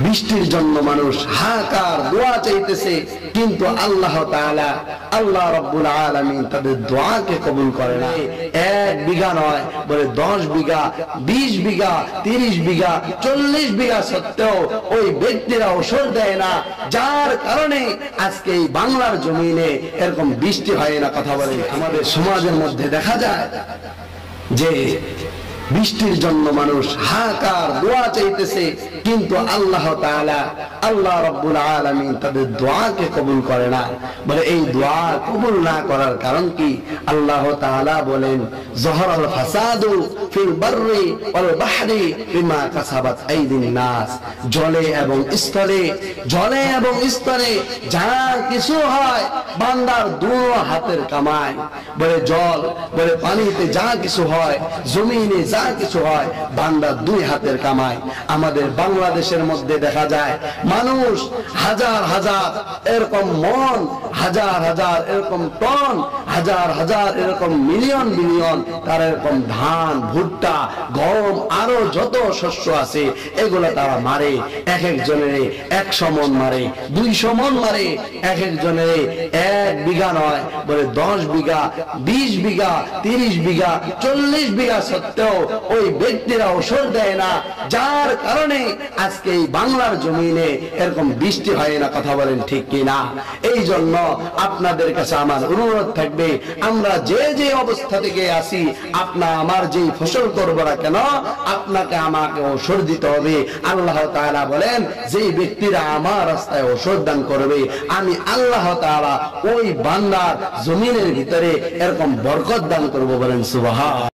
বৃষ্টির জন্য মানুষ হাহাকার দোয়া চাইতেছে, কিন্তু আল্লাহ তাআলা আল্লাহ রাব্বুল আলামিন তাদের দোয়াকে কবুল করে না। 1 বিঘা নয়, বলে 10 বিঘা, 20 বিঘা, 30 বিঘা, 40 বিঘা সত্ত্বেও ওই ব্যক্তিরা ওষুধ দেয় না, যার কারণে আজকে এই বাংলার জমিনে এরকম বৃষ্টি হয় না। কথা বলে আমাদের সমাজের মধ্যে দেখা যায় যে বৃষ্টির জন্য মানুষ হাহাকার দোয়া চাইতেছে, কিন্তু আল্লাহ তাআলা আল্লাহ রাব্বুল আলামিন তাদের দোয়াকে কবুল করে না। বলে এই দোয়া কবুল না করার কারণ কি? আল্লাহ তাআলা বলেন, যহরাল ফাসাদু ফিল বাররি ওয়াল বাহরি বিমা কাসাবাত আইদিন নাস। জলে এবং স্থলে, জলে এবং স্থলে যা কিছু হয় বান্দার দুই হাতের কামাই। বলে জল, বলে পানিতে যা কিছু হয়, জমিনে যা কিছু হয়, বান্দার 2 হাতের কামাই। আমাদের বাংলাদেশের মধ্যে দেখা যায় মানুষ হাজার হাজার এরকম মন, হাজার হাজার এরকম টন, হাজার হাজার এরকম মিলিয়ন বিলিয়ন তার এরকম ধান, ভুট্টা, গম, আরো যত শস্য আছে এগুলো তারা মারে। এক একজনের 100 মন মারে, 200 মন মারে। এক একজনের 1 বিঘা নয়, বলে 10 বিঘা, 20 বিঘা, 30 বিঘা, 40 বিঘা সত্ত্বেও ওই ব্যক্তিরা ওষুধ দেয় না, যার কারণে আজকে এই বাংলার জমিনে এরকম বৃষ্টি হয় না। কথা বলেন ঠিক কিনা? এই জন্য আপনাদের কাছে আমার অনুরোধ থাকবে, আমরা যে যে অবস্থা থেকে আসি, আপনার আমার যেই ফসল করবো না কেন, আপনাকে আমাকে ওষুধ দিতে হবে। আল্লাহ তাআলা বলেন, যেই ব্যক্তিরা আমার রাস্তায় ওষুধ দান করবে, আমি আল্লাহ তাআলা ওই বান্দার জমিনের ভিতরে এরকম বরকত দান করবো। বলেন সুবহান।